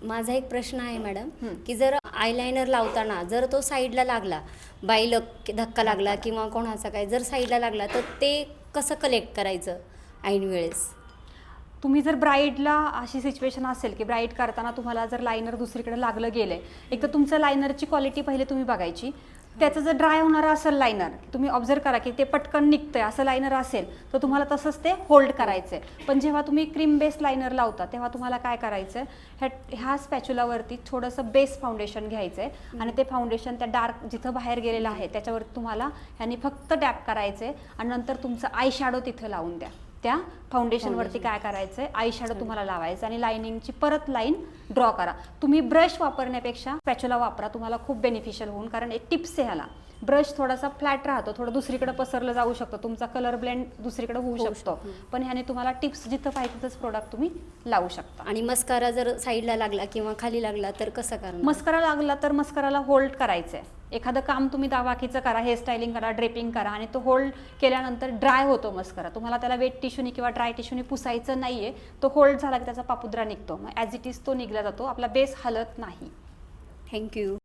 माझा एक प्रश्न आहे मॅडम, की जर आयलाइनर लावताना जर तो साईडला लागला, बाईला धक्का लागला किंवा कोणाचा काय जर साईडला लागला, तर ते कसं कलेक्ट करायचं ऐन वेळेस? तुम्ही जर ब्राईडला अशी सिच्युएशन असेल की ब्राईड करताना तुम्हाला जर लायनर दुसरीकडे लागलं गेलंय, एक तर तुमचं लायनरची क्वालिटी पहिले तुम्ही बघायची. त्याचं जर ड्राय होणारं असेल लायनर, तुम्ही ऑब्झर्व करा की ते पटकन निघतंय असं लायनर असेल तर तुम्हाला तसंच ते होल्ड करायचंय. पण जेव्हा तुम्ही क्रीम बेस लायनर लावता तेव्हा तुम्हाला काय करायचंय, ह्या स्पॅच्युलावरती थोडंसं बेस फाउंडेशन घ्यायचंय आणि ते फाउंडेशन त्या डार्क जिथं बाहेर गेलेलं आहे त्याच्यावरती तुम्हाला ह्यानी फक्त डॅप करायचंय आणि नंतर तुमचं आय शॅडो तिथं लावून द्या. त्या फाउंडेशनवरती काय करायचंय, आय शॅडो तुम्हाला लावायचं आणि लाइनिंगची परत लाईन ड्रॉ करा. तुम्ही ब्रश वापरण्यापेक्षा स्पॅच्युला वापरा, तुम्हाला खूप बेनिफिशियल होऊन. कारण एक टिप्स आहे ह्याला, ब्रश थोडासा फ्लॅट राहतो, थोडं दुसरीकडे पसरलं जाऊ शकतं, तुमचा कलर ब्लेंड दुसरीकडे होऊ शकतो. पण ह्याने तुम्हाला टिप्स जिथं पाहिजे तिथंच प्रोडक्ट तुम्ही लावू शकता. आणि मस्कारा जर साईडला लागला किंवा खाली लागला तर कसं करणार? मस्करा लागला तर मस्कराला होल्ड करायचंय. एखादं काम तुम्ही बाकीचं करा, हेअरस्टायलिंग करा, ड्रेपिंग करा आणि तो होल्ड केल्यानंतर ड्राय होतो मस्करा. तुम्हाला त्याला वेट टिश्यूनी किंवा ड्राय टिश्यूनी पुसायचं नाहीये. तो होल्ड झाला की त्याचा पापुद्रा निघतो, मग ॲज इट इज तो निघला जातो, आपला बेस हलत नाही. थँक्यू.